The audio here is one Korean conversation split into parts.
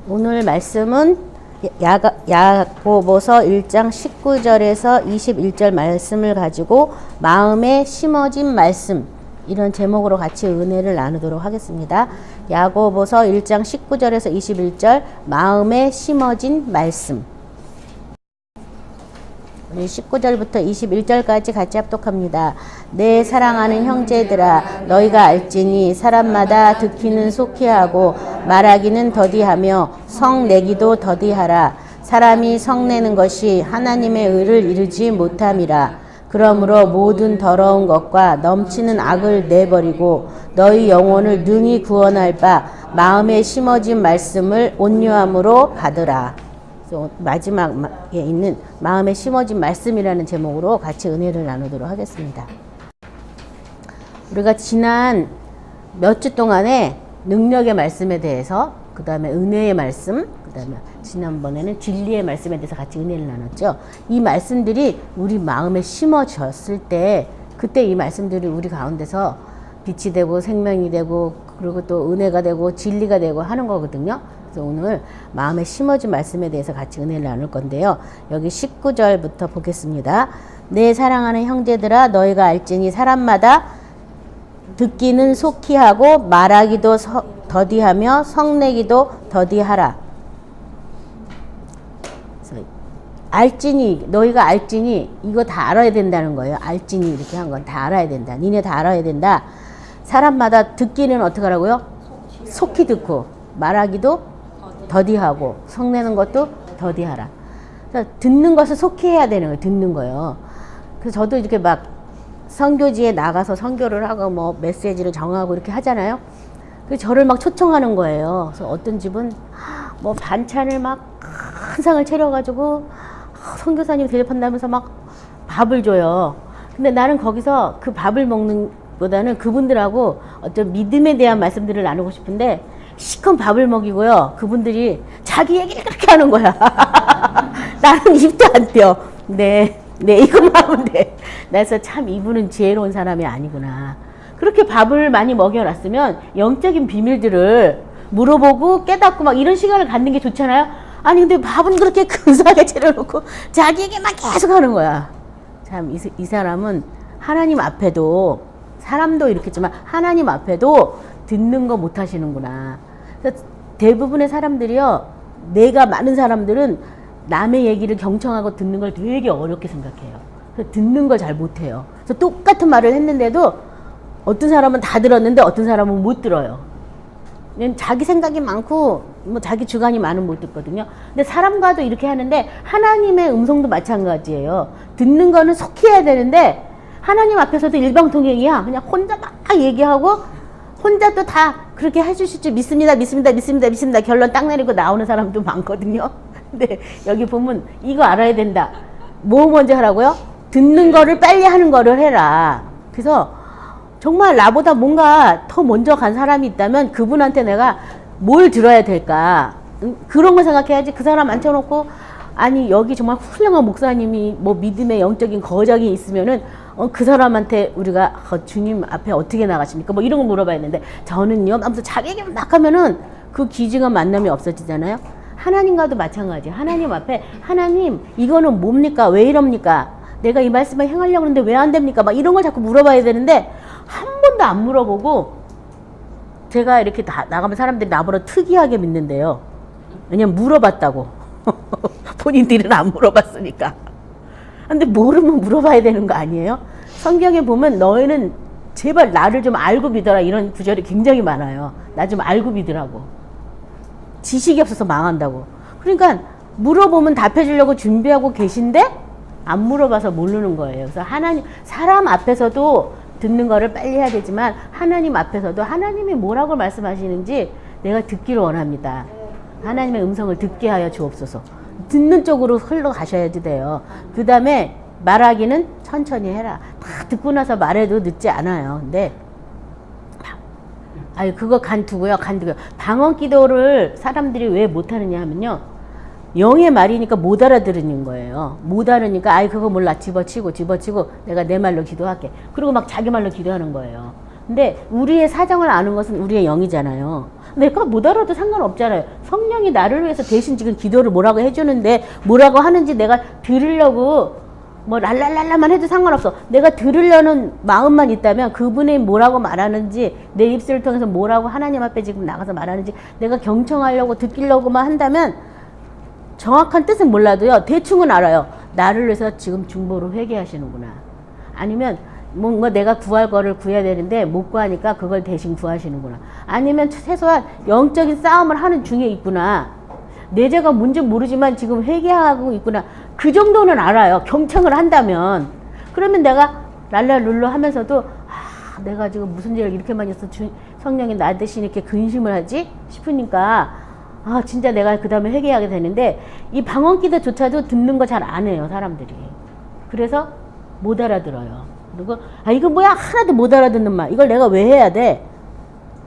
오늘 말씀은 야고보서 1장 19절에서 21절 말씀을 가지고 마음에 심어진 말씀, 이런 제목으로 같이 은혜를 나누도록 하겠습니다. 야고보서 1장 19절에서 21절 마음에 심어진 말씀. 우리 19절부터 21절까지 같이 합독합니다. 내 사랑하는 형제들아, 너희가 알지니 사람마다 듣기는 속히 하고 말하기는 더디하며 성내기도 더디하라. 사람이 성내는 것이 하나님의 의를 이루지 못함이라. 그러므로 모든 더러운 것과 넘치는 악을 내버리고 너희 영혼을 능히 구원할 바 마음에 심어진 말씀을 온유함으로 받으라. 마지막에 있는 마음에 심어진 말씀이라는 제목으로 같이 은혜를 나누도록 하겠습니다. 우리가 지난 몇 주 동안에 능력의 말씀에 대해서, 그 다음에 은혜의 말씀, 그 다음에 지난번에는 진리의 말씀에 대해서 같이 은혜를 나눴죠. 이 말씀들이 우리 마음에 심어졌을 때, 그때 이 말씀들이 우리 가운데서 빛이 되고 생명이 되고, 그리고 또 은혜가 되고 진리가 되고 하는 거거든요. 그래서 오늘 마음에 심어진 말씀에 대해서 같이 은혜를 나눌 건데요. 여기 19절부터 보겠습니다. 내 사랑하는 형제들아, 너희가 알지니 사람마다 듣기는 속히 하고 말하기도 더디하며 성내기도 더디하라. 알지니, 너희가 알지니, 이거 다 알아야 된다는 거예요. 알지니 이렇게 한 건 다 알아야 된다. 니네 다 알아야 된다. 사람마다 듣기는 어떻게 하라고요? 속히 듣고 말하기도 더디하고 성내는 것도 더디하라. 듣는 것을 속히 해야 되는 거예요. 듣는 거예요. 그래서 저도 이렇게 막 선교지에 나가서 선교를 하고 뭐 메시지를 정하고 이렇게 하잖아요. 그래서 저를 막 초청하는 거예요. 그래서 어떤 집은 뭐 반찬을 막 큰 상을 차려가지고 선교사님 대접한다면서 막 밥을 줘요. 근데 나는 거기서 그 밥을 먹는 보다는 그분들하고 어떤 믿음에 대한 말씀들을 나누고 싶은데 시큰 밥을 먹이고요. 그분들이 자기 얘기를 그렇게 하는 거야. 나는 입도 안 떼어. 네, 이것만 하면 돼. 그래서 참 이분은 지혜로운 사람이 아니구나. 그렇게 밥을 많이 먹여놨으면 영적인 비밀들을 물어보고 깨닫고 막 이런 시간을 갖는 게 좋잖아요. 아니 근데 밥은 그렇게 근사하게 차려놓고 자기 얘기만 계속 하는 거야. 참 이 사람은 하나님 앞에도, 사람도 이렇겠지만 하나님 앞에도 듣는 거 못 하시는구나. 대부분의 사람들이요, 내가 많은 사람들은 남의 얘기를 경청하고 듣는 걸 되게 어렵게 생각해요. 그래서 듣는 걸 잘 못해요. 그래서 똑같은 말을 했는데도 어떤 사람은 다 들었는데 어떤 사람은 못 들어요. 자기 생각이 많고 뭐 자기 주관이 많으면 못 듣거든요. 근데 사람과도 이렇게 하는데 하나님의 음성도 마찬가지예요. 듣는 거는 속히 해야 되는데 하나님 앞에서도 일방통행이야. 그냥 혼자 막 얘기하고 혼자 또 다 그렇게 해주실 줄 믿습니다. 결론 딱 내리고 나오는 사람도 많거든요. 근데 여기 보면 이거 알아야 된다. 뭐 먼저 하라고요? 듣는 거를 빨리 하는 거를 해라. 그래서 정말 나보다 뭔가 더 먼저 간 사람이 있다면 그분한테 내가 뭘 들어야 될까? 그런 거 생각해야지. 그 사람 앉혀놓고, 아니 여기 정말 훌륭한 목사님이 뭐 믿음의 영적인 거장이 있으면은 그 사람한테 우리가 주님 앞에 어떻게 나가십니까? 뭐 이런 거 물어봐야 되는데, 저는요, 아무튼 자기 얘기만 막 하면은 그 귀중한 만남이 없어지잖아요. 하나님과도 마찬가지예요. 하나님 앞에, 하나님 이거는 뭡니까? 왜 이럽니까? 내가 이 말씀을 행하려고 하는데 왜 안 됩니까? 막 이런 걸 자꾸 물어봐야 되는데 한 번도 안 물어보고, 제가 이렇게 나가면 사람들이 나보다 특이하게 믿는데요. 왜냐면 물어봤다고. 본인들은 안 물어봤으니까. 근데 모르면 물어봐야 되는 거 아니에요? 성경에 보면 너희는 제발 나를 좀 알고 믿어라, 이런 구절이 굉장히 많아요. 나 좀 알고 믿으라고. 지식이 없어서 망한다고. 그러니까 물어보면 답해주려고 준비하고 계신데 안 물어봐서 모르는 거예요. 그래서 사람 앞에서도 듣는 거를 빨리 해야 되지만 하나님 앞에서도 하나님이 뭐라고 말씀하시는지 내가 듣기를 원합니다. 하나님의 음성을 듣게 하여 주옵소서. 듣는 쪽으로 흘러가셔야 돼요. 그 다음에 말하기는 천천히 해라. 다 듣고 나서 말해도 늦지 않아요. 근데 그거 간두고요. 방언 기도를 사람들이 왜 못하느냐 하면요, 영의 말이니까 못 알아들으는 거예요. 못 알으니까 그거 몰라, 집어치고 내가 내 말로 기도할게. 그리고 막 자기 말로 기도하는 거예요. 근데 우리의 사정을 아는 것은 우리의 영이잖아요. 내가 못 알아도 상관없잖아요. 성령이 나를 위해서 대신 지금 기도를 뭐라고 해주는데 뭐라고 하는지 내가 들으려고 뭐 랄랄랄라만 해도 상관없어. 내가 들으려는 마음만 있다면 그분이 뭐라고 말하는지 내 입술을 통해서 뭐라고 하나님 앞에 지금 나가서 말하는지 내가 경청하려고 듣기려고만 한다면 정확한 뜻은 몰라도요. 대충은 알아요. 나를 위해서 지금 중보로 회개하시는구나. 아니면 뭔가 내가 구할 거를 구해야 되는데 못 구하니까 그걸 대신 구하시는구나. 아니면 최소한 영적인 싸움을 하는 중에 있구나. 내 죄가 뭔지 모르지만 지금 회개하고 있구나. 그 정도는 알아요. 경청을 한다면. 그러면 내가 랄랄룰루 하면서도 내가 지금 무슨 죄를 이렇게 많이 했어. 성령이 나 대신 이렇게 근심을 하지? 싶으니까 진짜 내가 그 다음에 회개하게 되는데 이 방언기도조차도 듣는 거 잘 안 해요. 사람들이. 그래서 못 알아들어요. 그리고 이거 뭐야 하나도 못 알아듣는 말 이걸 내가 왜 해야 돼?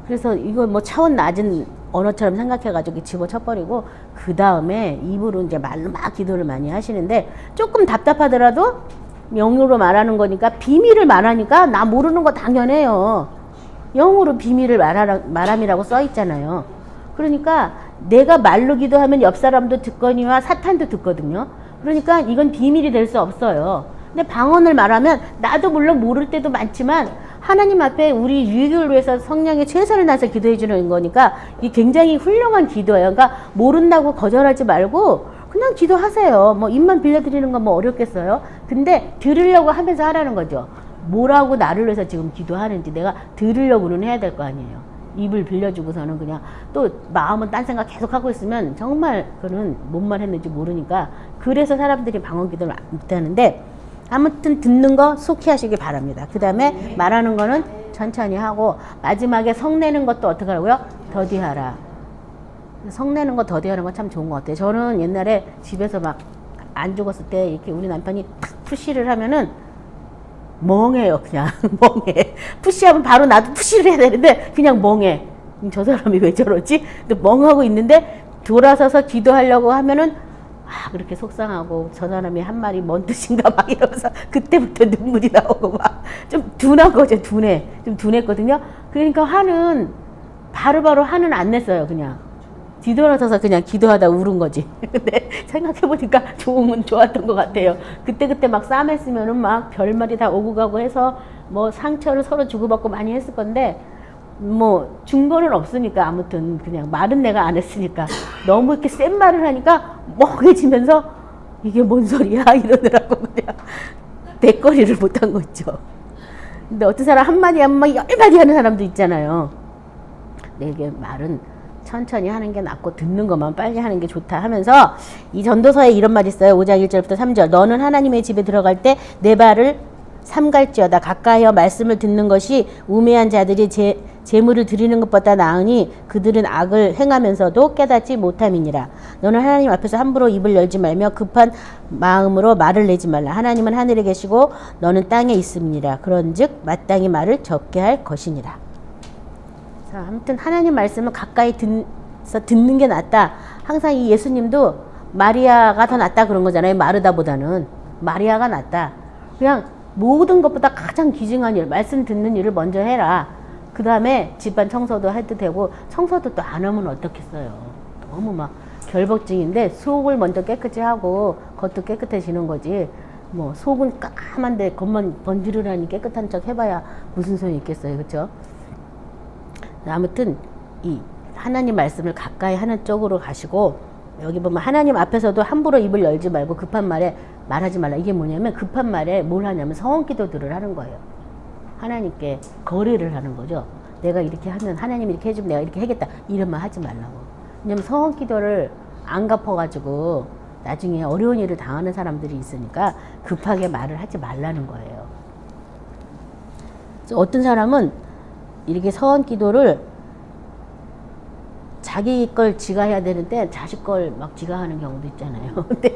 그래서 이거 뭐 차원 낮은 언어처럼 생각해가지고 집어쳐버리고 그 다음에 입으로 이제 말로 막 기도를 많이 하시는데 조금 답답하더라도 영어로 말하는 거니까 비밀을 말하니까 나 모르는 거 당연해요. 영어로 비밀을 말함이라고 써 있잖아요. 그러니까 내가 말로 기도하면 옆 사람도 듣거니와 사탄도 듣거든요. 그러니까 이건 비밀이 될 수 없어요. 근데 방언을 말하면 나도 물론 모를 때도 많지만 하나님 앞에 우리 유익을 위해서 성령이 최선을 다해서 기도해 주는 거니까 이게 굉장히 훌륭한 기도예요. 그러니까 모른다고 거절하지 말고 그냥 기도하세요. 뭐 입만 빌려드리는 건 뭐 어렵겠어요. 근데 들으려고 하면서 하라는 거죠. 뭐라고 나를 위해서 지금 기도하는지 내가 들으려고는 해야 될 거 아니에요. 입을 빌려주고서는 그냥 또 마음은 딴 생각 계속 하고 있으면 정말 그는 뭔 말 했는지 모르니까 그래서 사람들이 방언 기도를 못하는데 아무튼 듣는 거 속히 하시기 바랍니다. 그 다음에 말하는 거는 천천히 하고 마지막에 성내는 것도 어떻게 하라고요? 더디하라. 성내는 거 더디하는 건 참 좋은 것 같아요. 저는 옛날에 집에서 막 안 죽었을 때 이렇게 우리 남편이 탁 푸시를 하면은 멍해요. 그냥 멍해. 푸시하면 바로 나도 푸시를 해야 되는데 그냥 멍해. 저 사람이 왜 저러지? 근데 멍하고 있는데 돌아서서 기도하려고 하면은 그렇게 속상하고 저 사람이 한 말이 뭔 뜻인가 막 이러면서 그때부터 눈물이 나오고 막 좀 둔한 거죠. 둔해. 좀 둔했거든요. 그러니까 화는 바로바로 화는 안 냈어요. 그냥 뒤돌아서서 그냥 기도하다 울은 거지. 근데 생각해보니까 좋았던 것 같아요. 그때 막 싸맸으면은 막 별말이 다 오고 가고 해서 뭐 상처를 서로 주고받고 많이 했을 건데 뭐 중고는 없으니까 아무튼 그냥 말은 내가 안 했으니까 너무 이렇게 센 말을 하니까 멍해지면서 이게 뭔 소리야 이러더라고. 그냥 대거리를 못한 거 있죠. 근데 어떤 사람 한마디 한마디 열마디 하는 사람도 있잖아요. 내게 말은 천천히 하는 게 낫고 듣는 것만 빨리 하는 게 좋다 하면서 이 전도서에 이런 말이 있어요. 5장 1절부터 3절 너는 하나님의 집에 들어갈 때 내 발을 삼갈지어다. 가까이어 말씀을 듣는 것이 우매한 자들이 재물을 드리는 것보다 나으니 그들은 악을 행하면서도 깨닫지 못함이니라. 너는 하나님 앞에서 함부로 입을 열지 말며 급한 마음으로 말을 내지 말라. 하나님은 하늘에 계시고 너는 땅에 있음이니라. 그런즉 마땅히 말을 적게 할 것이니라. 자, 아무튼 하나님 말씀을 가까이 듣는 게 낫다. 항상 이 예수님도 마리아가 더 낫다 그런 거잖아요. 마르다보다는 마리아가 낫다. 그냥 모든 것보다 가장 귀중한 일, 말씀 듣는 일을 먼저 해라. 그 다음에 집안 청소도 해도 되고 청소도 또 안 하면 어떻겠어요. 너무 막 결벽증인데 속을 먼저 깨끗이 하고 겉도 깨끗해지는 거지. 뭐 속은 까만데 겉만 번지르르하니 깨끗한 척 해봐야 무슨 소용이 있겠어요. 그렇죠? 아무튼 이 하나님 말씀을 가까이 하는 쪽으로 가시고 여기 보면 하나님 앞에서도 함부로 입을 열지 말고 급한 말에 말하지 말라. 이게 뭐냐면 급한 말에 뭘 하냐면 서원기도들을 하는 거예요. 하나님께 거래를 하는 거죠. 내가 이렇게 하면 하나님이 이렇게 해주면 내가 이렇게 하겠다. 이런 말 하지 말라고. 왜냐면 서원기도를 안 갚아가지고 나중에 어려운 일을 당하는 사람들이 있으니까 급하게 말을 하지 말라는 거예요. 그래서 어떤 사람은 이렇게 서원기도를 자기 걸 지가 해야 되는데 자식 걸 막 지가 하는 경우도 있잖아요. 근데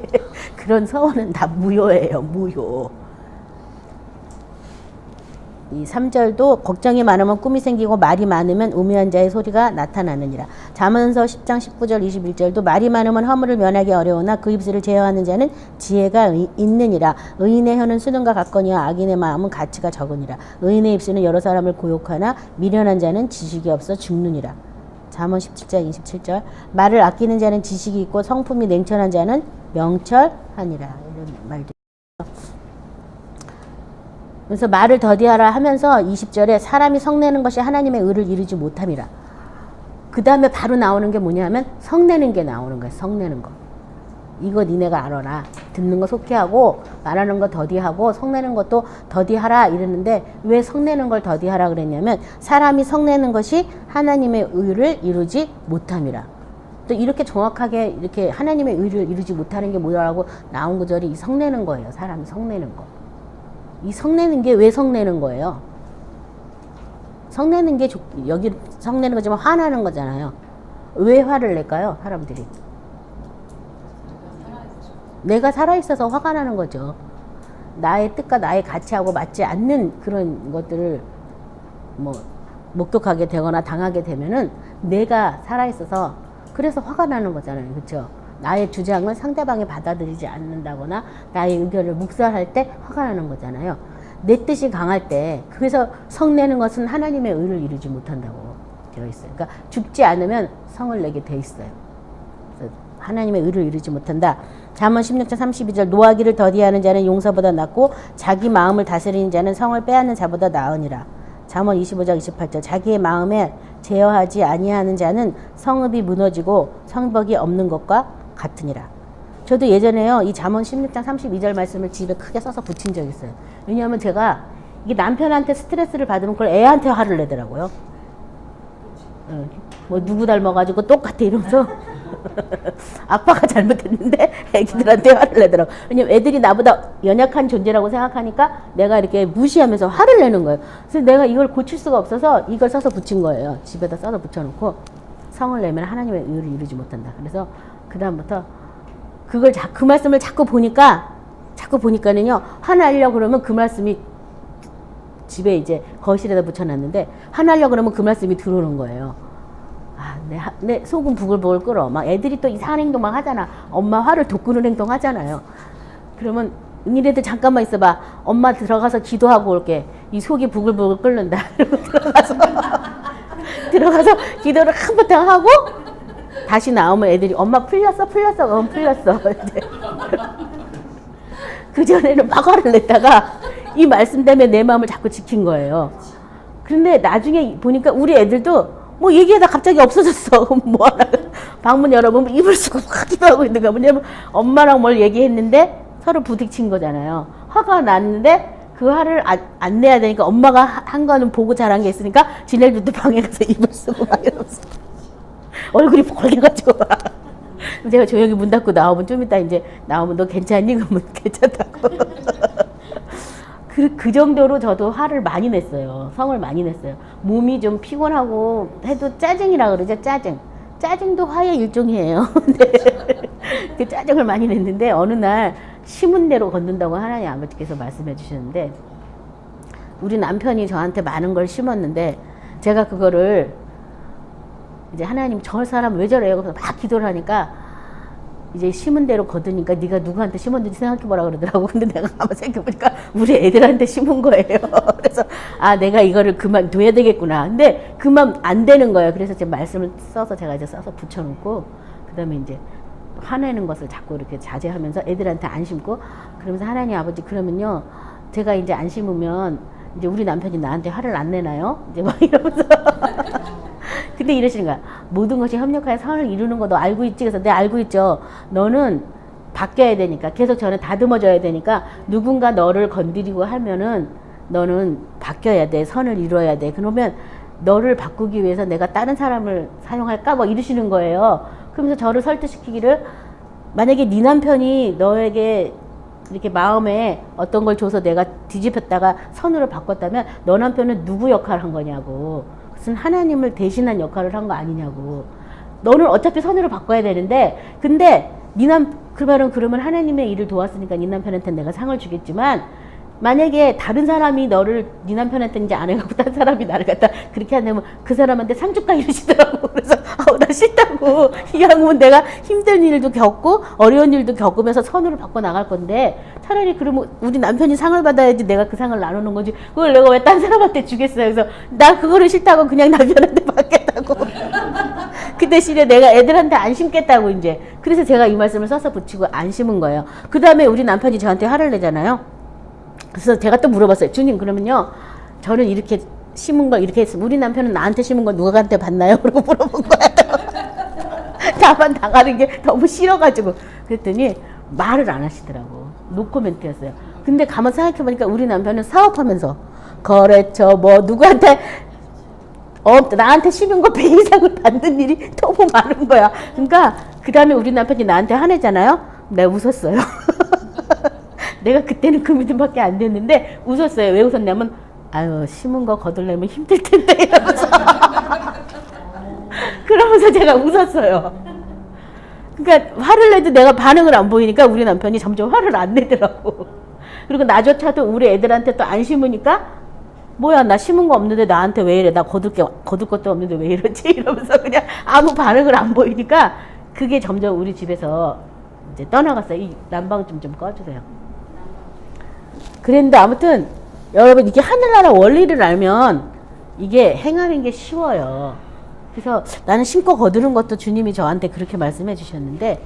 그런 서원은 다 무효예요. 무효. 이 3절도 걱정이 많으면 꿈이 생기고 말이 많으면 우매한 자의 소리가 나타나느니라. 잠언서 10장 19절 21절도 말이 많으면 허물을 면하기 어려우나 그 입술을 제어하는 자는 지혜가 있느니라. 의인의 혀는 수능과 같거니와 악인의 마음은 가치가 적으니라. 의인의 입술은 여러 사람을 고욕하나 미련한 자는 지식이 없어 죽느니라. 잠언 17장 27절. 말을 아끼는 자는 지식이 있고 성품이 냉철한 자는 명철하니라. 이런 말들. 그래서 말을 더디하라 하면서 20절에 사람이 성내는 것이 하나님의 의를 이루지 못함이라. 그 다음에 바로 나오는 게 뭐냐면 성내는 게 나오는 거예요. 성내는 거. 이거 니네가 알아라. 듣는 거 속히하고 말하는 거 더디하고 성내는 것도 더디하라 이러는데 왜 성내는 걸 더디하라 그랬냐면 사람이 성내는 것이 하나님의 의를 이루지 못함이라. 또 이렇게 정확하게 이렇게 하나님의 의를 이루지 못하는 게 뭐라고 나온 구절이 이 성내는 거예요. 사람이 성내는 거. 이 성내는 게 왜 성내는 거예요? 성내는 게 여기 성내는 거지만 화나는 거잖아요. 왜 화를 낼까요? 사람들이. 내가 살아있어서 화가 나는 거죠. 나의 뜻과 나의 가치하고 맞지 않는 그런 것들을 뭐 목격하게 되거나 당하게 되면은 내가 살아있어서 그래서 화가 나는 거잖아요. 그렇죠? 나의 주장을 상대방이 받아들이지 않는다거나 나의 의견을 묵살할 때 화가 나는 거잖아요. 내 뜻이 강할 때 그래서 성내는 것은 하나님의 의를 이루지 못한다고 되어 있어요. 그러니까 죽지 않으면 성을 내게 돼 있어요. 그래서 하나님의 의를 이루지 못한다. 잠언 16장 32절 노하기를 더디하는 자는 용사보다 낫고 자기 마음을 다스리는 자는 성을 빼앗는 자보다 나으니라. 잠언 25장 28절 자기의 마음에 제어하지 아니하는 자는 성읍이 무너지고 성벽이 없는 것과 같으니라. 저도 예전에요 이 잠언 16장 32절 말씀을 집에 크게 써서 붙인 적이 있어요. 왜냐하면 제가 이게 남편한테 스트레스를 받으면 그걸 애한테 화를 내더라고요. 뭐 누구 닮아가지고 똑같아 이러면서 아빠가 잘못했는데 애기들한테 화를 내더라고. 왜냐면 애들이 나보다 연약한 존재라고 생각하니까 내가 이렇게 무시하면서 화를 내는 거예요. 그래서 내가 이걸 고칠 수가 없어서 이걸 써서 붙인 거예요. 집에다 써서 붙여놓고 성을 내면 하나님의 의를 이루지 못한다. 그래서 그 다음부터 그걸 그 말씀을 자꾸 보니까는요 화나려고 그러면 그 말씀이 집에 이제 거실에다 붙여놨는데 화나려고 그러면 그 말씀이 들어오는 거예요. 아, 내 속은 부글부글 끓어. 막 애들이 또 이상한 행동 막 하잖아. 엄마 화를 돋구는 행동 하잖아요. 그러면 니네들 잠깐만 있어봐. 엄마 들어가서 기도하고 올게. 이 속이 부글부글 끓는다. 들어가서 기도를 한바탕 하고 다시 나오면 애들이 엄마 풀렸어? 풀렸어. 그전에는 막 화를 냈다가 이 말씀 때문에 내 마음을 자꾸 지킨 거예요. 그런데 나중에 보니까 우리 애들도 뭐 얘기하다 갑자기 없어졌어. 뭐 하나 방문 열어보면 입을 쓰고 막 기도하고 있는 거야. 뭐냐면 엄마랑 뭘 얘기했는데 서로 부딪힌 거잖아요. 화가 났는데 그 화를 안 내야 되니까 엄마가 한 거는 보고 잘한 게 있으니까 지네들도 방에 가서 입을 쓰고 막 이러면서 얼굴이 벌개가지고 제가 조용히 문 닫고 나오면 좀 이따 이제 나오면 너 괜찮니? 그러면 괜찮다고. 그 정도로 저도 화를 많이 냈어요. 성을 많이 냈어요. 몸이 좀 피곤하고 해도 짜증이라 그러죠. 짜증도 화의 일종이에요. 그 짜증을 많이 냈는데 어느 날 심은 대로 걷는다고 하나님 아버지께서 말씀해 주셨는데 우리 남편이 저한테 많은 걸 심었는데 제가 그거를 이제 하나님 저 사람 왜 저래요? 그래서 막 기도를 하니까 이제 심은 대로 거두니까 네가 누구한테 심었는지 생각해보라 그러더라고. 근데 내가 가만 생각해보니까 우리 애들한테 심은 거예요. 그래서 아 내가 이거를 그만둬야 되겠구나. 근데 그만 안 되는 거예요. 그래서 제 말씀을 써서 제가 이제 써서 붙여놓고 그 다음에 이제 화내는 것을 자꾸 이렇게 자제하면서 애들한테 안 심고 그러면서 하나님 아버지 그러면요 제가 이제 안 심으면 이제 우리 남편이 나한테 화를 안 내나요? 이제 막 이러면서 근데 이러시는 거야. 모든 것이 협력하여 선을 이루는 거 너 알고 있지? 그래서 네 알고 있죠. 너는 바뀌어야 되니까 계속 저는 다듬어져야 되니까 누군가 너를 건드리고 하면은 너는 바뀌어야 돼. 선을 이루어야 돼. 그러면 너를 바꾸기 위해서 내가 다른 사람을 사용할까? 뭐 이러시는 거예요. 그러면서 저를 설득시키기를 만약에 네 남편이 너에게 이렇게 마음에 어떤 걸 줘서 내가 뒤집혔다가 선으로 바꿨다면 너 남편은 누구 역할을 한 거냐고. 그것은 하나님을 대신한 역할을 한 거 아니냐고. 너는 어차피 선으로 바꿔야 되는데 근데 그러면 하나님의 일을 도왔으니까 네 남편한테 내가 상을 주겠지만 만약에 다른 사람이 너를 네 남편한테 이제 안 해갖고 다른 사람이 나를 갖다 그렇게 한다면 그 사람한테 상 줄까 이러시더라고. 그래서 나 싫다고. 이 양은 내가 힘든 일도 겪고 어려운 일도 겪으면서 선으로 바꿔 나갈 건데 차라리 그러면 우리 남편이 상을 받아야지 내가 그 상을 나누는 거지. 그걸 내가 왜 딴 사람한테 주겠어요. 그래서 나 그거를 싫다고 그냥 남편한테 받겠다고. 그 대신에 내가 애들한테 안 심겠다고 이제. 그래서 제가 이 말씀을 써서 붙이고 안 심은 거예요. 그 다음에 우리 남편이 저한테 화를 내잖아요. 그래서 제가 또 물어봤어요. 주님, 그러면요, 저는 이렇게 심은 걸 이렇게 했으면 우리 남편은 나한테 심은 걸 누구한테 받나요? 그러고 물어본 거예요. 다만 당하는 게 너무 싫어가지고. 그랬더니 말을 안 하시더라고. 노코멘트였어요. 근데 가만 생각해보니까 우리 남편은 사업하면서 거래처 뭐 누구한테 나한테 심은 거 배 이상을 받는 일이 너무 많은 거야. 그러니까 그 다음에 우리 남편이 나한테 화내잖아요. 내가 웃었어요. 내가 그때는 그 믿음밖에 안 됐는데 웃었어요. 왜 웃었냐면 아유, 심은 거 거둘려면 힘들 텐데 이러면서. 그러면서 제가 웃었어요. 그러니까 화를 내도 내가 반응을 안 보이니까 우리 남편이 점점 화를 안 내더라고. 그리고 나조차도 우리 애들한테 또 안 심으니까 뭐야, 나 심은 거 없는데 나한테 왜 이래, 나 거둘 것도 없는데 왜 이러지, 이러면서 그냥 아무 반응을 안 보이니까 그게 점점 우리 집에서 이제 떠나갔어요. 이 난방 좀 꺼주세요. 그랬는데 아무튼 여러분, 이게 하늘나라 원리를 알면 이게 행하는 게 쉬워요. 그래서 나는 심고 거두는 것도 주님이 저한테 그렇게 말씀해 주셨는데,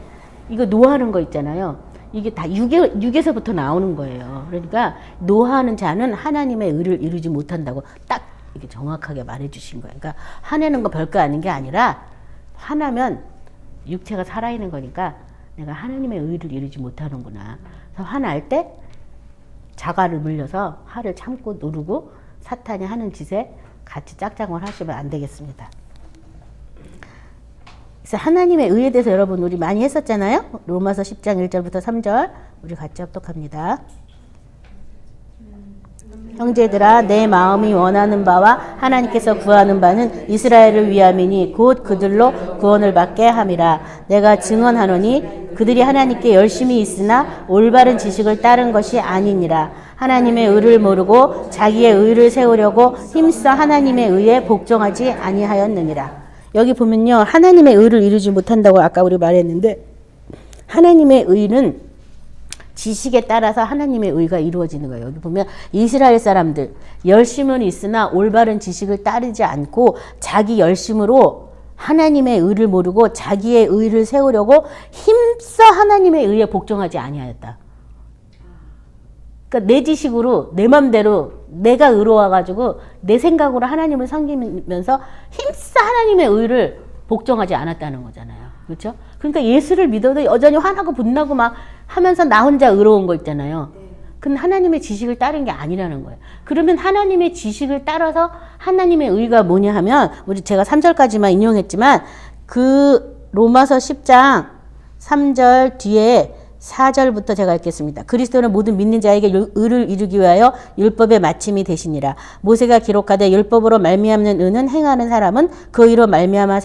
이거 노하는 거 있잖아요. 이게 다 육에서부터 나오는 거예요. 그러니까 노하는 자는 하나님의 의를 이루지 못한다고 딱 이렇게 정확하게 말해 주신 거예요. 그러니까 화내는 거 별거 아닌 게 아니라, 화나면 육체가 살아있는 거니까 내가 하나님의 의를 이루지 못하는구나. 그래서 화날 때 자가를 물려서 화를 참고 누르고 사탄이 하는 짓에 같이 짝짝을 하시면 안 되겠습니다. 그래서 하나님의 의에 대해서 여러분 우리 많이 했었잖아요. 로마서 10장 1절부터 3절 우리 같이 합독합니다. 형제들아, 내 마음이 원하는 바와 하나님께서 구하는 바는 이스라엘을 위함이니 곧 그들로 구원을 받게 함이라. 내가 증언하노니 그들이 하나님께 열심히 있으나 올바른 지식을 따른 것이 아니니라. 하나님의 의를 모르고 자기의 의를 세우려고 힘써 하나님의 의에 복종하지 아니하였느니라. 여기 보면요, 하나님의 의를 이루지 못한다고 아까 우리 말했는데, 하나님의 의는 지식에 따라서 하나님의 의가 이루어지는 거예요. 여기 보면 이스라엘 사람들 열심은 있으나 올바른 지식을 따르지 않고 자기 열심으로 하나님의 의를 모르고 자기의 의를 세우려고 힘써 하나님의 의에 복종하지 아니하였다. 그러니까 내 지식으로 내 맘대로 내가 의로워가지고 내 생각으로 하나님을 섬기면서 힘써 하나님의 의를 복종하지 않았다는 거잖아요. 그렇죠? 그러니까 예수를 믿어도 여전히 화나고 분나고 막 하면서 나 혼자 의로운 거 있잖아요. 그건 하나님의 지식을 따른 게 아니라는 거예요. 그러면 하나님의 지식을 따라서 하나님의 의가 뭐냐 하면, 우리 제가 3절까지만 인용했지만 그 로마서 10장 3절 뒤에 4절부터 제가 읽겠습니다. 그리스도는 모든 믿는 자에게 의를 이루기 위하여 율법의 마침이 되시니라. 모세가 기록하되 율법으로 말미암는 의는 행하는 사람은 그 의로 말미암아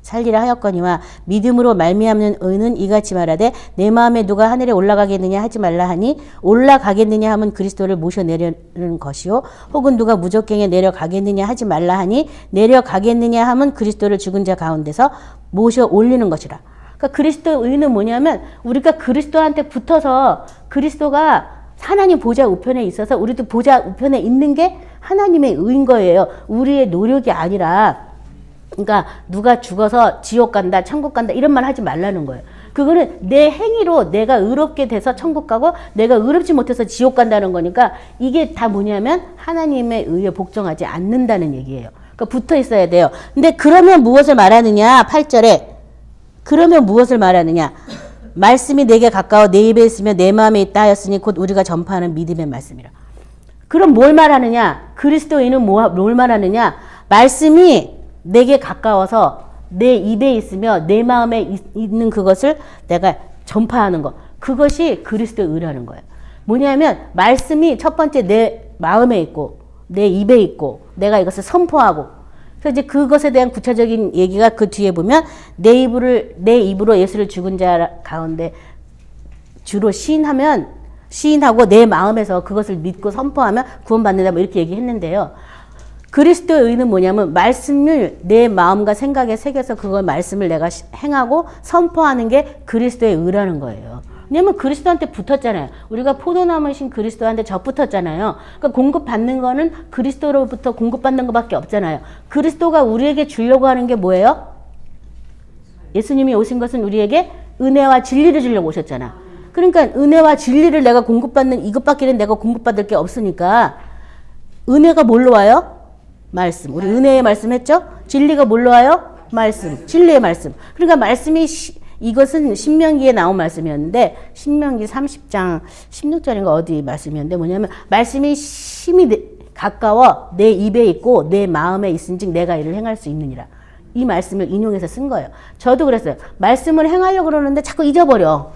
살리라 하였거니와 믿음으로 말미암는 의는 이같이 말하되 내 마음에 누가 하늘에 올라가겠느냐 하지 말라 하니, 올라가겠느냐 하면 그리스도를 모셔내려는 것이요, 혹은 누가 무적갱에 내려가겠느냐 하지 말라 하니 내려가겠느냐 하면 그리스도를 죽은 자 가운데서 모셔 올리는 것이라. 그러니까 그리스도 의는 뭐냐면, 우리가 그리스도한테 붙어서 그리스도가 하나님 보좌 우편에 있어서 우리도 보좌 우편에 있는 게 하나님의 의인 거예요. 우리의 노력이 아니라. 그러니까 누가 죽어서 지옥 간다, 천국 간다 이런 말 하지 말라는 거예요. 그거는 내 행위로 내가 의롭게 돼서 천국 가고 내가 의롭지 못해서 지옥 간다는 거니까, 이게 다 뭐냐면 하나님의 의에 복종하지 않는다는 얘기예요. 그러니까 붙어 있어야 돼요. 근데 그러면 무엇을 말하느냐? 8절에 그러면 무엇을 말하느냐? 말씀이 내게 가까워 내 입에 있으며 내 마음에 있다 하였으니 곧 우리가 전파하는 믿음의 말씀이라. 그럼 뭘 말하느냐? 그리스도인은 뭘 말하느냐? 말씀이 내게 가까워서 내 입에 있으며 내 마음에 있는 그것을 내가 전파하는 것. 그것이 그리스도의 의라는 거예요. 뭐냐면 말씀이 첫 번째 내 마음에 있고 내 입에 있고 내가 이것을 선포하고, 그래서 이제 그것에 대한 구체적인 얘기가 그 뒤에 보면 내 입으로 예수를 죽은 자 가운데 주로 시인하고 내 마음에서 그것을 믿고 선포하면 구원받는다, 뭐 이렇게 얘기했는데요. 그리스도의 의는 뭐냐면 말씀을 내 마음과 생각에 새겨서 그걸 말씀을 내가 행하고 선포하는 게 그리스도의 의라는 거예요. 왜냐면 그리스도한테 붙었잖아요. 우리가 포도나무이신 그리스도한테 젖붙었잖아요. 그러니까 공급받는 거는 그리스도로부터 공급받는 것밖에 없잖아요. 그리스도가 우리에게 주려고 하는 게 뭐예요? 예수님이 오신 것은 우리에게 은혜와 진리를 주려고 오셨잖아. 그러니까 은혜와 진리를 내가 공급받는 이것밖에는 내가 공급받을 게 없으니까 은혜가 뭘로 와요? 말씀. 우리 은혜의 말씀 했죠? 진리가 뭘로 와요? 말씀. 진리의 말씀. 그러니까 말씀이 이것은 신명기에 나온 말씀이었는데 신명기 30장 16절인가 어디 말씀이었는데 뭐냐면 말씀이 심히 가까워 내 입에 있고 내 마음에 있은즉 내가 이를 행할 수 있느니라. 이 말씀을 인용해서 쓴 거예요. 저도 그랬어요. 말씀을 행하려고 그러는데 자꾸 잊어버려.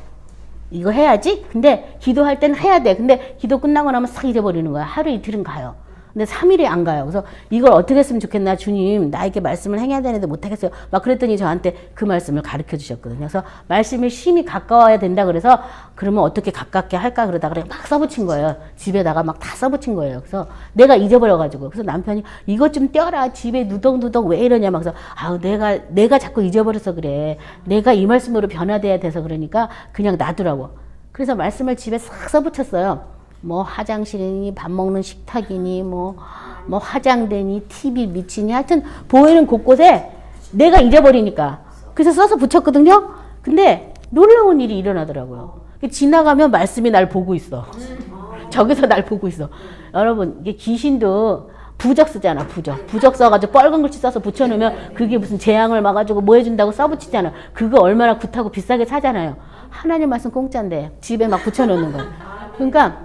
이거 해야지? 근데 기도할 때는 해야 돼. 근데 기도 끝나고 나면 싹 잊어버리는 거야. 하루 이틀은 가요. 근데 3일이 안 가요. 그래서 이걸 어떻게 했으면 좋겠나 주님 나에게 말씀을 행해야 되는데 못하겠어요. 막 그랬더니 저한테 그 말씀을 가르쳐 주셨거든요. 그래서 말씀이 심히 가까워야 된다 그래서 그러면 어떻게 가깝게 할까 그러다가 막 써붙인 거예요. 집에다가 막 다 써붙인 거예요. 그래서 내가 잊어버려가지고 그래서 남편이 이것 좀 떼어라. 집에 누덕누덕 왜 이러냐 막 그래서 아우 내가 자꾸 잊어버려서 그래. 내가 이 말씀으로 변화돼야 돼서 그러니까 그냥 놔두라고. 그래서 말씀을 집에 싹 써붙였어요. 뭐 화장실이니 밥 먹는 식탁이니 뭐 화장대니 TV 밑이니 하여튼 보이는 곳곳에 내가 잊어버리니까 그래서 써서 붙였거든요. 근데 놀라운 일이 일어나더라고요. 지나가면 말씀이 날 보고 있어. 저기서 날 보고 있어. 여러분 이게 귀신도 부적 쓰잖아. 부적 써가지고 빨간 글씨 써서 붙여놓으면 그게 무슨 재앙을 막아주고 뭐 해준다고 써붙이잖아. 그거 얼마나 굿하고 비싸게 사잖아요. 하나님 말씀 공짜인데 집에 막 붙여놓는 거예요. 그러니까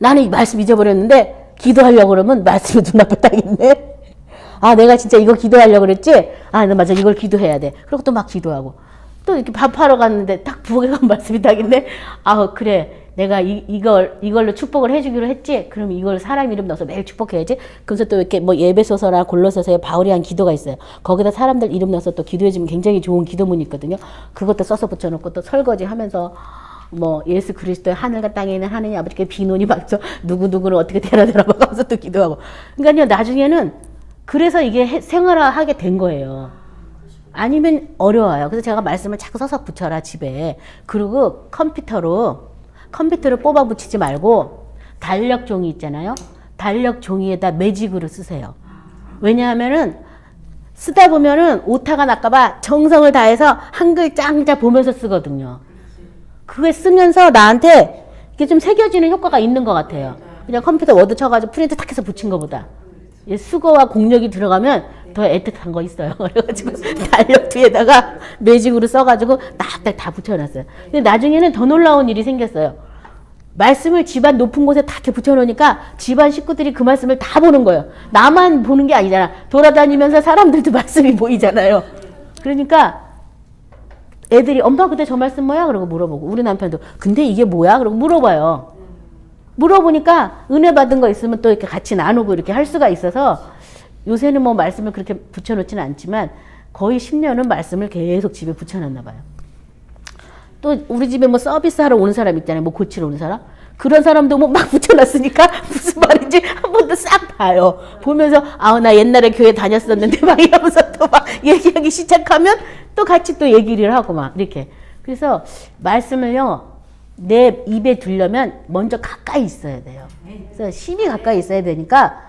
나는 이 말씀 잊어버렸는데 기도하려고 그러면 말씀이 눈앞에 딱 있네. 아 내가 진짜 이거 기도하려고 그랬지? 아 맞아 이걸 기도해야 돼. 그리고 또 막 기도하고 또 이렇게 밥하러 갔는데 딱 부엌에 간 말씀이 딱 있네. 아 그래 내가 이걸로 축복을 해주기로 했지? 그럼 이걸 사람 이름 넣어서 매일 축복해야지. 그래서 또 이렇게 뭐 예배소서나 골로새서에 바울이 한 기도가 있어요. 거기다 사람들 이름 넣어서 또 기도해주면 굉장히 좋은 기도문이 있거든요. 그것도 써서 붙여놓고 또 설거지 하면서 뭐 예수 그리스도의 하늘과 땅에 있는 하느님 아버지께 비논이 막서 누구누구를 어떻게 데려다라 막 하면서 또 기도하고. 그러니까요 나중에는 그래서 이게 생활화하게 된 거예요. 아니면 어려워요. 그래서 제가 말씀을 자꾸 써서 붙여라 집에. 그리고 컴퓨터로 뽑아 붙이지 말고 달력 종이 있잖아요. 달력 종이에다 매직으로 쓰세요. 왜냐하면은 쓰다 보면은 오타가 날까봐 정성을 다해서 한글 짱짜 보면서 쓰거든요. 그게 쓰면서 나한테 이게 좀 새겨지는 효과가 있는 것 같아요. 그냥 컴퓨터 워드 쳐가지고 프린트 탁 해서 붙인 것보다. 수고와 공력이 들어가면 더 애틋한 거 있어요. 그래가지고 달력 뒤에다가 매직으로 써가지고 딱딱 다 붙여놨어요. 근데 나중에는 더 놀라운 일이 생겼어요. 말씀을 집안 높은 곳에 다 이렇게 붙여놓으니까 집안 식구들이 그 말씀을 다 보는 거예요. 나만 보는 게 아니잖아. 돌아다니면서 사람들도 말씀이 보이잖아요. 그러니까 애들이 엄마 근데 저 말씀 뭐야? 그러고 물어보고 우리 남편도 근데 이게 뭐야? 그러고 물어봐요. 물어보니까 은혜 받은 거 있으면 또 이렇게 같이 나누고 이렇게 할 수가 있어서 요새는 뭐 말씀을 그렇게 붙여놓지는 않지만 거의 10년은 말씀을 계속 집에 붙여놨나 봐요. 또 우리 집에 뭐 서비스하러 오는 사람 있잖아요. 뭐 고치러 오는 사람. 그런 사람도 뭐 막 붙여놨으니까 무슨 말인지 한 번도 싹 봐요. 보면서 아우 나 옛날에 교회 다녔었는데 막 이러면서 또 막 얘기하기 시작하면 또 같이 또 얘기를 하고 막 이렇게. 그래서 말씀을요 내 입에 두려면 먼저 가까이 있어야 돼요. 그래서 심히 가까이 있어야 되니까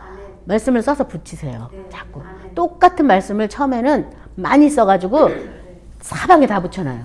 말씀을 써서 붙이세요. 자꾸 똑같은 말씀을 처음에는 많이 써가지고 사방에 다 붙여놔요.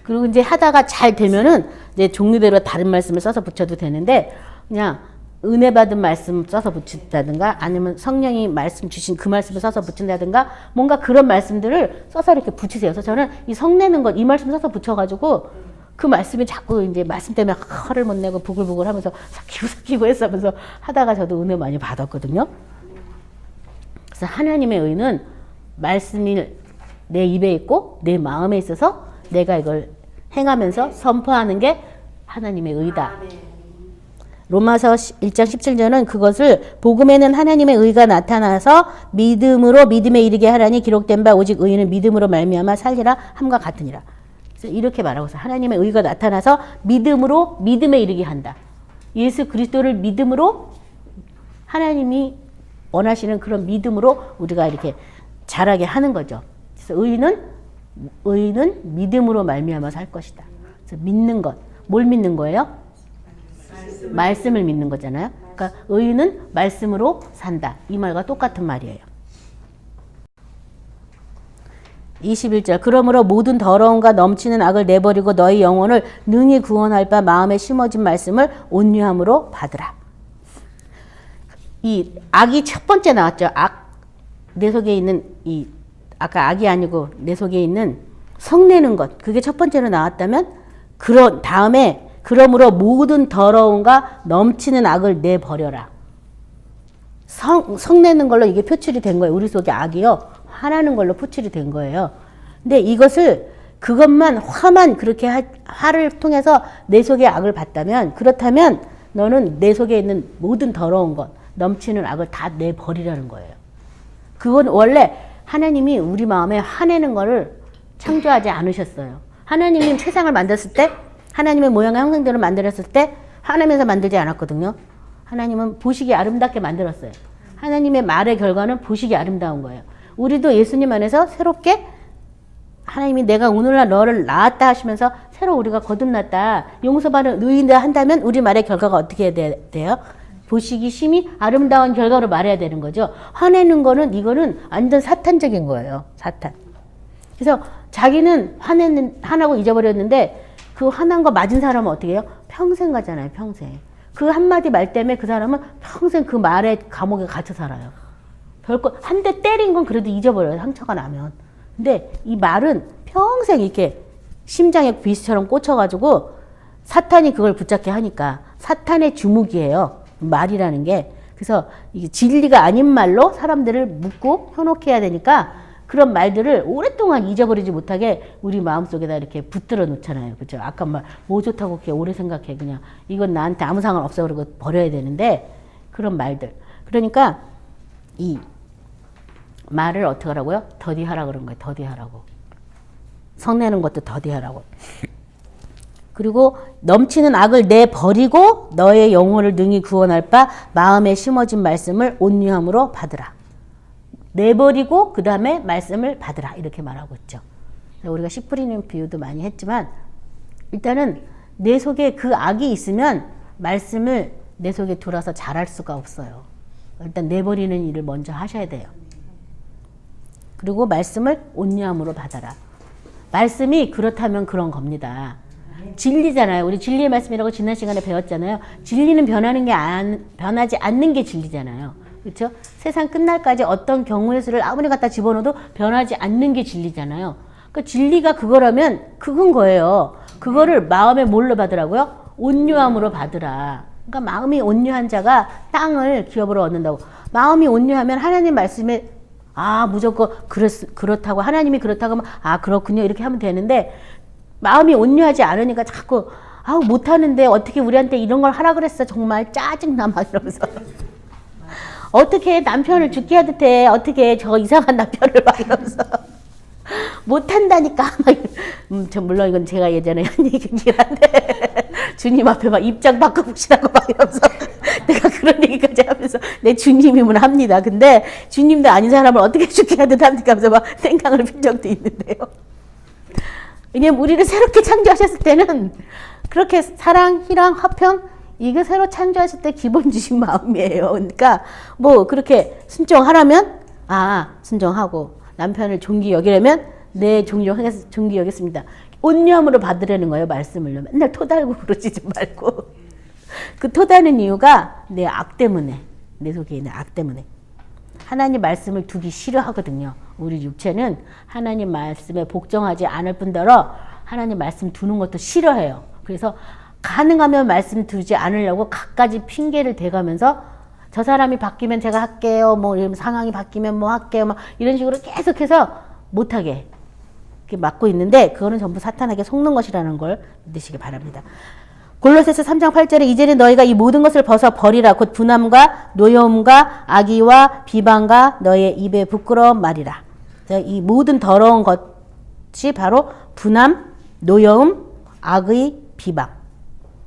그리고 이제 하다가 잘 되면은 이제 종류대로 다른 말씀을 써서 붙여도 되는데 그냥 은혜 받은 말씀 써서 붙인다든가 아니면 성령이 말씀 주신 그 말씀을 써서 붙인다든가 뭔가 그런 말씀들을 써서 이렇게 붙이세요. 그래서 저는 이 성내는 것 이 말씀 써서 붙여가지고 그 말씀이 자꾸 이제 말씀 때문에 화를 못 내고 부글부글 하면서 삭히고 했으면서 하다가 저도 은혜 많이 받았거든요. 그래서 하나님의 의는 말씀이 내 입에 있고 내 마음에 있어서 내가 이걸 행하면서 선포하는 게 하나님의 의다. 로마서 1장 17절은 그것을 복음에는 하나님의 의가 나타나서 믿음으로 믿음에 이르게 하라니 기록된 바 오직 의인은 믿음으로 말미암아 살리라 함과 같으니라. 그래서 이렇게 말하고 있어요. 하나님의 의가 나타나서 믿음으로 믿음에 이르게 한다. 예수 그리스도를 믿음으로 하나님이 원하시는 그런 믿음으로 우리가 이렇게 자라게 하는 거죠. 그래서 의인은 믿음으로 말미암아 살 것이다. 그래서 믿는 것. 뭘 믿는 거예요? 말씀을 믿는 거잖아요. 그러니까 의인은 말씀으로 산다. 이 말과 똑같은 말이에요. 21절 그러므로 모든 더러움과 넘치는 악을 내버리고 너희 영혼을 능히 구원할 바 마음에 심어진 말씀을 온유함으로 받으라. 이 악이 첫 번째 나왔죠. 악, 내 속에 있는 이 아까 악이 아니고 내 속에 있는 성내는 것, 그게 첫 번째로 나왔다면 그런 다음에 그러므로 모든 더러움과 넘치는 악을 내버려라. 성내는 걸로 이게 표출이 된 거예요. 우리 속에 악이요. 화나는 걸로 표출이 된 거예요. 근데 이것을 그것만 화만 그렇게 화를 통해서 내 속에 악을 봤다면 그렇다면 너는 내 속에 있는 모든 더러운 것, 넘치는 악을 다 내버리라는 거예요. 그건 원래 하나님이 우리 마음에 화내는 거를 창조하지 않으셨어요. 하나님이 세상을 만들었을 때 하나님의 모양의 형상대로 만들었을 때 화내면서 만들지 않았거든요. 하나님은 보시기 아름답게 만들었어요. 하나님의 말의 결과는 보시기 아름다운 거예요. 우리도 예수님 안에서 새롭게 하나님이 내가 오늘날 너를 낳았다 하시면서 새로 우리가 거듭났다. 용서받은 의인다 한다면 우리 말의 결과가 어떻게 돼요? 보시기 심히 아름다운 결과로 말해야 되는 거죠. 화내는 거는 이거는 완전 사탄적인 거예요. 사탄. 그래서 자기는 화나고 잊어버렸는데 그 화난 거 맞은 사람은 어떻게 해요? 평생 가잖아요. 평생. 그 한마디 말 때문에 그 사람은 평생 그 말의 감옥에 갇혀 살아요. 별거 한 대 때린 건 그래도 잊어버려요. 상처가 나면. 근데 이 말은 평생 이렇게 심장에 비수처럼 꽂혀가지고 사탄이 그걸 붙잡게 하니까 사탄의 주묵이에요. 말이라는 게. 그래서 이게 진리가 아닌 말로 사람들을 묶고 현혹해야 되니까 그런 말들을 오랫동안 잊어버리지 못하게 우리 마음속에다 이렇게 붙들어 놓잖아요. 그죠? 아까 말 뭐 좋다고 그렇게 오래 생각해. 그냥 이건 나한테 아무 상관없어 그러고 버려야 되는데 그런 말들. 그러니까 이 말을 어떻게 하라고요? 더디하라 그런 거예요. 더디하라고. 성내는 것도 더디하라고. 그리고 넘치는 악을 내버리고 너의 영혼을 능히 구원할 바 마음에 심어진 말씀을 온유함으로 받으라. 내버리고 그 다음에 말씀을 받으라. 이렇게 말하고 있죠. 우리가 씨 뿌리는 비유도 많이 했지만 일단은 내 속에 그 악이 있으면 말씀을 내 속에 들어서 잘할 수가 없어요. 일단 내버리는 일을 먼저 하셔야 돼요. 그리고 말씀을 온유함으로 받아라. 말씀이 그렇다면 그런 겁니다. 진리잖아요. 우리 진리의 말씀이라고 지난 시간에 배웠잖아요. 진리는 변하지 않는 게 진리잖아요. 그렇죠? 세상 끝날까지 어떤 경우의 수를 아무리 갖다 집어넣어도 변하지 않는 게 진리잖아요. 그러니까 진리가 그거라면 그건 거예요. 그거를 마음에 뭘로 받으라고요? 온유함으로 받으라. 그러니까 마음이 온유한 자가 땅을 기업으로 얻는다고. 마음이 온유하면 하나님 말씀에 무조건 그렇다고 하나님이 그렇다고 하면 그렇군요 이렇게 하면 되는데 마음이 온유하지 않으니까 자꾸 못하는데 어떻게 우리한테 이런 걸 하라 그랬어 정말 짜증나 막 이러면서 어떻게 남편을 죽게 하듯 해 어떻게 저 이상한 남편을 막 이러면서 못한다니까 저 물론 이건 제가 예전에 한 얘기긴 한데 주님 앞에 막 입장 바꿔보시라고 막 이러면서 내가 그런 얘기까지 하면서 내 주님이면 합니다. 근데 주님도 아닌 사람을 어떻게 죽게 하듯 합니까 하면서 막 생각을 핀 적도 있는데요. 왜냐면 우리를 새롭게 창조하셨을 때는 그렇게 사랑, 희랑, 화평 이거 새로 창조하실 때 기본 주신 마음이에요. 그러니까 뭐 그렇게 순종하라면 순종하고 남편을 존귀 여기려면 네 존귀 여겠습니다. 온유함으로 받으라는 거예요. 말씀을 맨날 토달고 그러지 좀 말고 그 토다는 이유가 내 악 때문에 내 속에 있는 악 때문에 하나님 말씀을 두기 싫어하거든요. 우리 육체는 하나님 말씀에 복종하지 않을 뿐더러 하나님 말씀 두는 것도 싫어해요. 그래서 가능하면 말씀 두지 않으려고 갖가지 핑계를 대가면서 저 사람이 바뀌면 제가 할게요. 뭐 이런 상황이 바뀌면 뭐 할게요. 막 이런 식으로 계속해서 못하게 이렇게 막고 있는데 그거는 전부 사탄에게 속는 것이라는 걸 믿으시기 바랍니다. 골로새서 3장 8절에 이제는 너희가 이 모든 것을 벗어 버리라. 곧 분함과 노여움과 악의와 비방과 너의 입에 부끄러운 말이라. 이 모든 더러운 것이 바로 분함, 노여움, 악의, 비방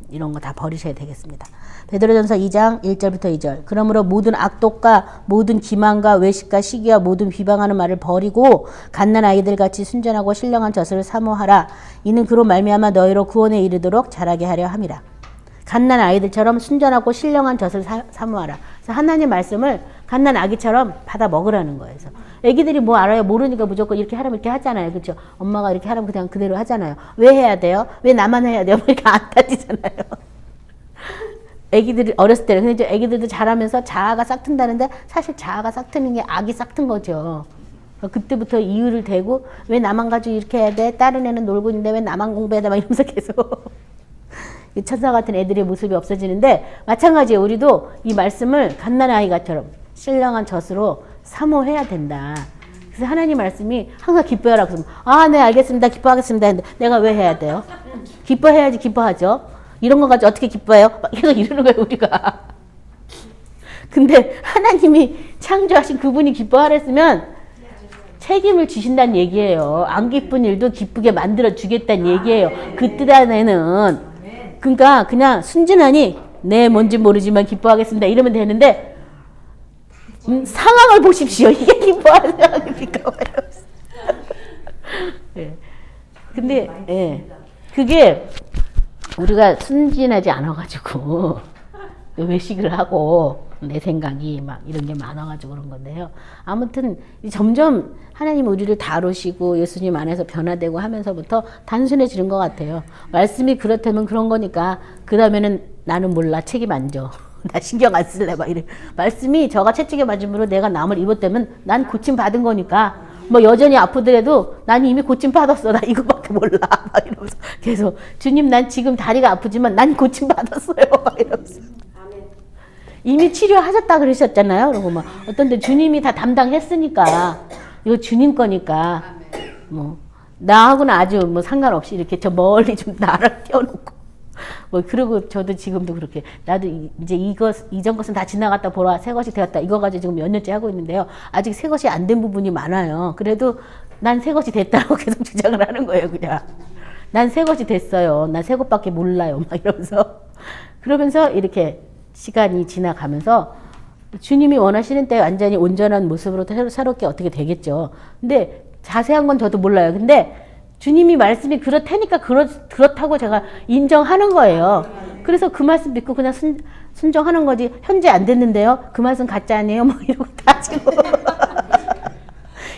이런 거 다 버리셔야 되겠습니다. 베드로전서 2장 1절부터 2절 그러므로 모든 악독과 모든 기만과 외식과 시기와 모든 비방하는 말을 버리고 갓난 아이들같이 순전하고 신령한 젖을 사모하라. 이는 그로 말미암아 너희로 구원에 이르도록 자라게 하려 함이라. 갓난 아이들처럼 순전하고 신령한 젖을 사모하라. 그래서 하나님 말씀을 갓난 아기처럼 받아 먹으라는 거예요. 그래서 애기들이 뭐 알아요? 모르니까 무조건 이렇게 하라면 이렇게 하잖아요. 그렇죠? 엄마가 이렇게 하라면 그냥 그대로 하잖아요. 왜 해야 돼요? 왜 나만 해야 돼요? 이렇게 안 따지잖아요. 애기들이 어렸을 때는 근데 이제 애기들도 자라면서 자아가 싹 튼다는데 사실 자아가 싹 트는 게 악이 싹 튼 거죠. 그때부터 이유를 대고 왜 나만 가지고 이렇게 해야 돼? 다른 애는 놀고 있는데 왜 나만 공부해야 돼? 막 이러면서 계속 천사 같은 애들의 모습이 없어지는데 마찬가지예요. 우리도 이 말씀을 갓난아이 아이가처럼 신령한 젖으로 사모해야 된다. 그래서 하나님 말씀이 항상 기뻐해라. 그러면 아, 네 알겠습니다. 기뻐하겠습니다. 했는데 내가 왜 해야 돼요? 기뻐해야지 기뻐하죠. 이런 거 가지고 어떻게 기뻐해요? 막 계속 이러는 거예요 우리가. 근데 하나님이 창조하신 그분이 기뻐하랬으면 책임을 지신다는 얘기예요. 안 기쁜 일도 기쁘게 만들어 주겠다는 얘기예요. 그 뜻 안에는. 그러니까 그냥 순진하니 네 뭔지 모르지만 기뻐하겠습니다 이러면 되는데 상황을 보십시오. 이게 기뻐하는 상황입니까? 네. 근데 예, 그게 우리가 순진하지 않아가지고 외식을 하고 내 생각이 막 이런 게 많아가지고 그런 건데요. 아무튼 점점 하나님 우리를 다루시고 예수님 안에서 변화되고 하면서부터 단순해지는 것 같아요. 말씀이 그렇다면 그런 거니까 그 다음에는 나는 몰라 책임 안 져. 나 신경 안 쓸래 막 이래. 말씀이 저가 채찍에 맞음으로 내가 남을 입었다면 난 고침 받은 거니까 뭐 여전히 아프더라도 난 이미 고침 받았어. 나 이거밖에 몰라. 막 이러면서 계속 주님 난 지금 다리가 아프지만 난 고침 받았어요. 막 이러면서. 이미 치료하셨다 그러셨잖아요. 그러고 막 어떤 데 주님이 다 담당했으니까 이거 주님 거니까 뭐 나하고는 아주 뭐 상관없이 이렇게 저 멀리 좀 나를 띄워놓고 뭐 그러고 저도 지금도 그렇게 나도 이제 이전 것은 다 지나갔다 보라 새 것이 되었다 이거 가지고 지금 몇 년째 하고 있는데요. 아직 새 것이 안 된 부분이 많아요. 그래도 난 새 것이 됐다고 계속 주장을 하는 거예요. 그냥 난 새 것이 됐어요. 난 새 것밖에 몰라요. 막 이러면서 그러면서 이렇게 시간이 지나가면서 주님이 원하시는 때 완전히 온전한 모습으로 새롭게 어떻게 되겠죠. 근데 자세한 건 저도 몰라요. 근데 주님이 말씀이 그렇다니까 그렇다고 제가 인정하는 거예요. 그래서 그 말씀 믿고 그냥 순종하는 거지. 현재 안 됐는데요. 그 말씀 가짜 아니에요? 뭐 이러고 따지고.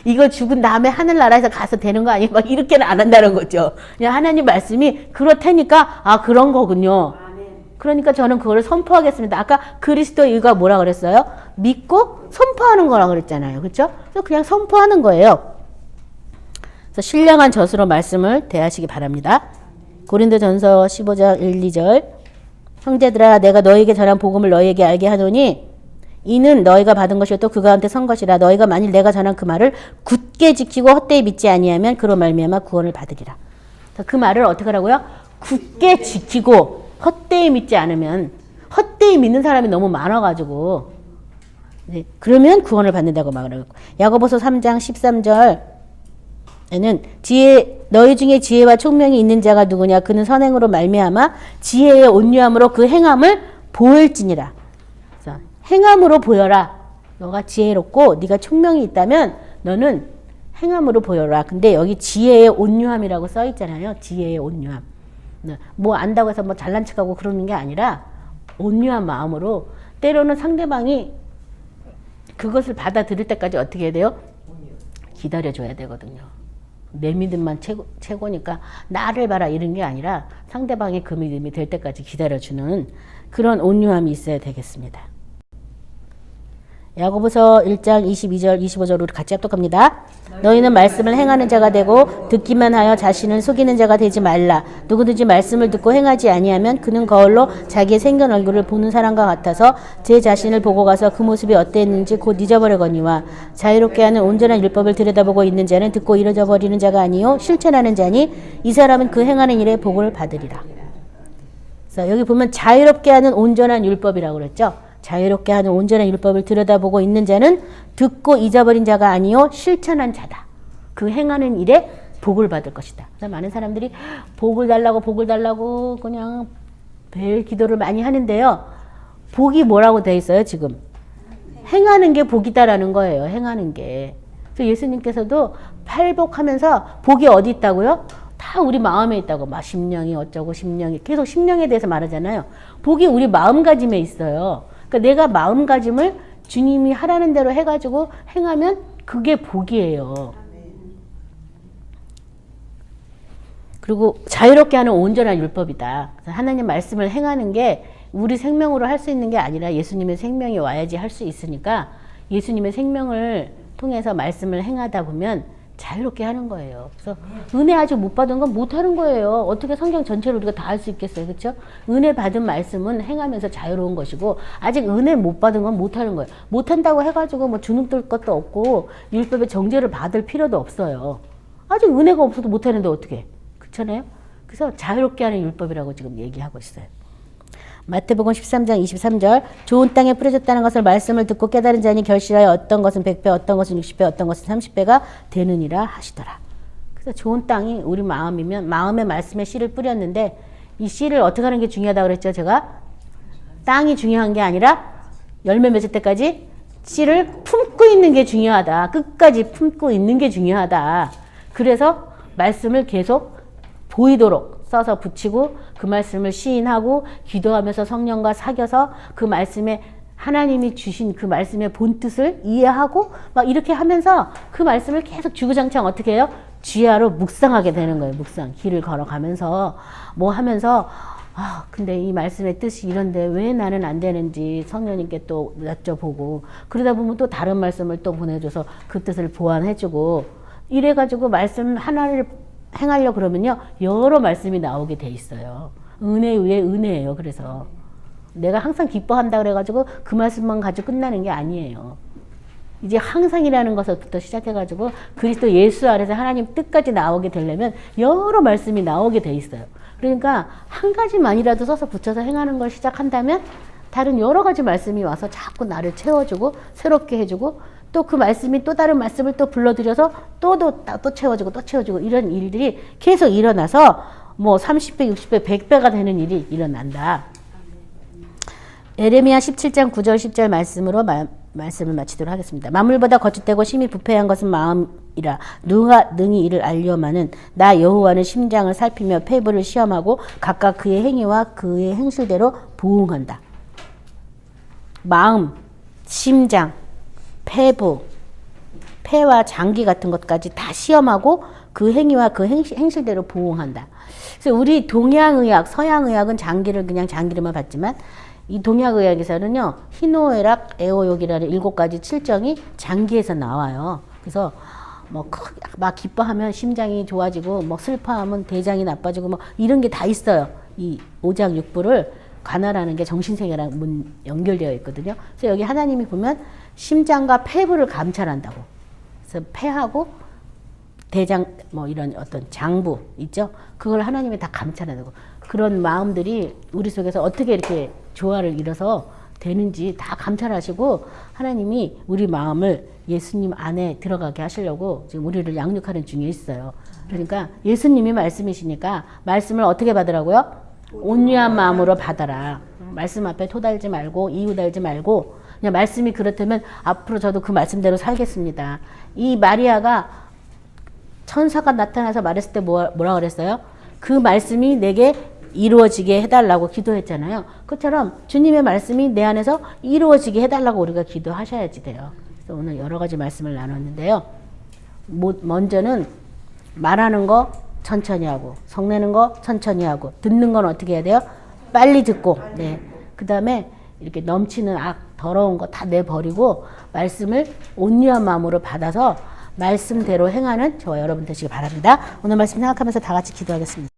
이거 죽은 다음에 하늘나라에서 가서 되는 거 아니에요? 막 이렇게는 안 한다는 거죠. 그냥 하나님 말씀이 그렇다니까 아 그런 거군요. 그러니까 저는 그거를 선포하겠습니다. 아까 그리스도의 의가 뭐라 그랬어요? 믿고 선포하는 거라 그랬잖아요. 그렇죠? 그래서 그냥 선포하는 거예요. 그래서 신령한 젖으로 말씀을 대하시기 바랍니다. 고린도전서 15장 1, 2절 형제들아 내가 너희에게 전한 복음을 너희에게 알게 하노니 이는 너희가 받은 것이요 그 가운데 선 것이라 너희가 만일 내가 전한 그 말을 굳게 지키고 헛되이 믿지 아니하면 그로 말미암아 구원을 받으리라. 그 말을 어떻게 하라고요? 굳게 지키고 헛되이 믿지 않으면 헛되이 믿는 사람이 너무 많아가지고 네, 그러면 구원을 받는다고 말하고 야고보서 3장 13절에는 너희 중에 지혜와 총명이 있는 자가 누구냐 그는 선행으로 말미암아 지혜의 온유함으로 그 행함을 보일지니라. 그래서 행함으로 보여라. 너가 지혜롭고 네가 총명이 있다면 너는 행함으로 보여라. 근데 여기 지혜의 온유함이라고 써 있잖아요. 지혜의 온유함. 뭐 안다고 해서 뭐 잘난 척하고 그러는 게 아니라 온유한 마음으로 때로는 상대방이 그것을 받아들일 때까지 어떻게 해야 돼요? 기다려줘야 되거든요. 내 믿음만 최고니까 나를 봐라 이런 게 아니라 상대방의 그 믿음이 될 때까지 기다려주는 그런 온유함이 있어야 되겠습니다. 야고보서 1장 22절 25절 우리 같이 합독합니다. 너희는 말씀을 행하는 자가 되고 듣기만 하여 자신을 속이는 자가 되지 말라. 누구든지 말씀을 듣고 행하지 아니하면 그는 거울로 자기의 생긴 얼굴을 보는 사람과 같아서 제 자신을 보고 가서 그 모습이 어땠는지 곧 잊어버리거니와 자유롭게 하는 온전한 율법을 들여다보고 있는 자는 듣고 잃어버리는 자가 아니요 실천하는 자니 이 사람은 그 행하는 일에 복을 받으리라. 그래서 여기 보면 자유롭게 하는 온전한 율법이라고 그랬죠. 자유롭게 하는 온전한 율법을 들여다보고 있는 자는 듣고 잊어버린 자가 아니요 실천한 자다. 그 행하는 일에 복을 받을 것이다. 그래서 많은 사람들이 복을 달라고 그냥 별 기도를 많이 하는데요. 복이 뭐라고 되어 있어요 지금? 행하는 게 복이다라는 거예요. 행하는 게. 그래서 예수님께서도 팔복하면서 복이 어디 있다고요? 다 우리 마음에 있다고. 막 심령이 어쩌고 심령이 계속 심령에 대해서 말하잖아요. 복이 우리 마음가짐에 있어요. 그러니까 내가 마음가짐을 주님이 하라는 대로 해가지고 행하면 그게 복이에요. 그리고 자유롭게 하는 온전한 율법이다. 하나님 말씀을 행하는 게 우리 생명으로 할 수 있는 게 아니라 예수님의 생명이 와야지 할 수 있으니까 예수님의 생명을 통해서 말씀을 행하다 보면 자유롭게 하는 거예요. 그래서 은혜 아직 못 받은 건 못 하는 거예요. 어떻게 성경 전체를 우리가 다 할 수 있겠어요. 그렇죠? 은혜 받은 말씀은 행하면서 자유로운 것이고 아직 은혜 못 받은 건 못 하는 거예요. 못 한다고 해가지고 뭐 주눅 들 것도 없고 율법의 정죄를 받을 필요도 없어요. 아직 은혜가 없어도 못 하는데 어떻게? 그렇잖아요. 그래서 자유롭게 하는 율법이라고 지금 얘기하고 있어요. 마태복음 13장 23절 좋은 땅에 뿌려졌다는 것을 말씀을 듣고 깨달은 자니 결실하여 어떤 것은 100배 어떤 것은 60배 어떤 것은 30배가 되느니라 하시더라. 그래서 좋은 땅이 우리 마음이면 마음의 말씀에 씨를 뿌렸는데 이 씨를 어떻게 하는 게 중요하다고 그랬죠. 제가 땅이 중요한 게 아니라 열매 맺을 때까지 씨를 품고 있는 게 중요하다. 끝까지 품고 있는 게 중요하다. 그래서 말씀을 계속 보이도록 써서 붙이고 그 말씀을 시인하고 기도하면서 성령과 사귀어서 그 말씀에 하나님이 주신 그 말씀의 본뜻을 이해하고 막 이렇게 하면서 그 말씀을 계속 주구장창 어떻게 해요? 주야로 묵상하게 되는 거예요. 묵상. 길을 걸어가면서 뭐 하면서 근데 이 말씀의 뜻이 이런데 왜 나는 안 되는지 성령님께 또 여쭤보고 그러다 보면 또 다른 말씀을 또 보내줘서 그 뜻을 보완해주고 이래가지고 말씀 하나를 행하려고 그러면요. 여러 말씀이 나오게 돼 있어요. 은혜 위에 은혜예요. 그래서 내가 항상 기뻐한다 그래가지고 그 말씀만 가지고 끝나는 게 아니에요. 이제 항상이라는 것부터 시작해가지고 그리스도 예수 아래서 하나님 뜻까지 나오게 되려면 여러 말씀이 나오게 돼 있어요. 그러니까 한 가지만이라도 써서 붙여서 행하는 걸 시작한다면 다른 여러 가지 말씀이 와서 자꾸 나를 채워주고 새롭게 해주고 또 그 말씀이 또 다른 말씀을 또 불러들여서 또 채워주고 이런 일들이 계속 일어나서 뭐 30배, 60배, 100배가 되는 일이 일어난다. 에레미야 17장 9절 10절 말씀으로 말씀을 마치도록 하겠습니다. 만물보다 거짓되고 심히 부패한 것은 마음이라 누가 능히 이를 알려마는 나 여호와는 심장을 살피며 폐부를 시험하고 각각 그의 행위와 그의 행실대로 보응한다. 마음, 심장, 폐부, 폐와 장기 같은 것까지 다 시험하고 그 행위와 그 행실대로 보응한다. 그래서 우리 동양의학, 서양의학은 장기를 그냥 장기로만 봤지만 이 동양의학에서는요, 희노애락, 애호욕이라는 7가지 칠정이 장기에서 나와요. 그래서 막 기뻐하면 심장이 좋아지고, 슬퍼하면 대장이 나빠지고, 이런 게 다 있어요. 이 오장육부를 관할하는 게 정신세계랑 연결되어 있거든요. 그래서 여기 하나님이 보면 심장과 폐부를 감찰한다고. 그래서 폐하고 대장, 이런 어떤 장부 있죠? 그걸 하나님이 다 감찰한다고. 그런 마음들이 우리 속에서 어떻게 이렇게 조화를 이뤄서 되는지 다 감찰하시고 하나님이 우리 마음을 예수님 안에 들어가게 하시려고 지금 우리를 양육하는 중에 있어요. 그러니까 예수님이 말씀이시니까 말씀을 어떻게 받으라고요? 온유한 마음으로 받아라. 말씀 앞에 토달지 말고 이유 달지 말고 그냥 말씀이 그렇다면 앞으로 저도 그 말씀대로 살겠습니다. 이 마리아가 천사가 나타나서 말했을 때 뭐라 그랬어요? 그 말씀이 내게 이루어지게 해달라고 기도했잖아요. 그처럼 주님의 말씀이 내 안에서 이루어지게 해달라고 우리가 기도하셔야지 돼요. 그래서 오늘 여러 가지 말씀을 나눴는데요. 먼저는 말하는 거 천천히 하고, 성내는 거 천천히 하고, 듣는 건 어떻게 해야 돼요? 빨리 듣고, 네. 그 다음에 이렇게 넘치는 더러운 거 다 내버리고, 말씀을 온유한 마음으로 받아서 말씀대로 행하는 저와 여러분 되시길 바랍니다. 오늘 말씀 생각하면서 다 같이 기도하겠습니다.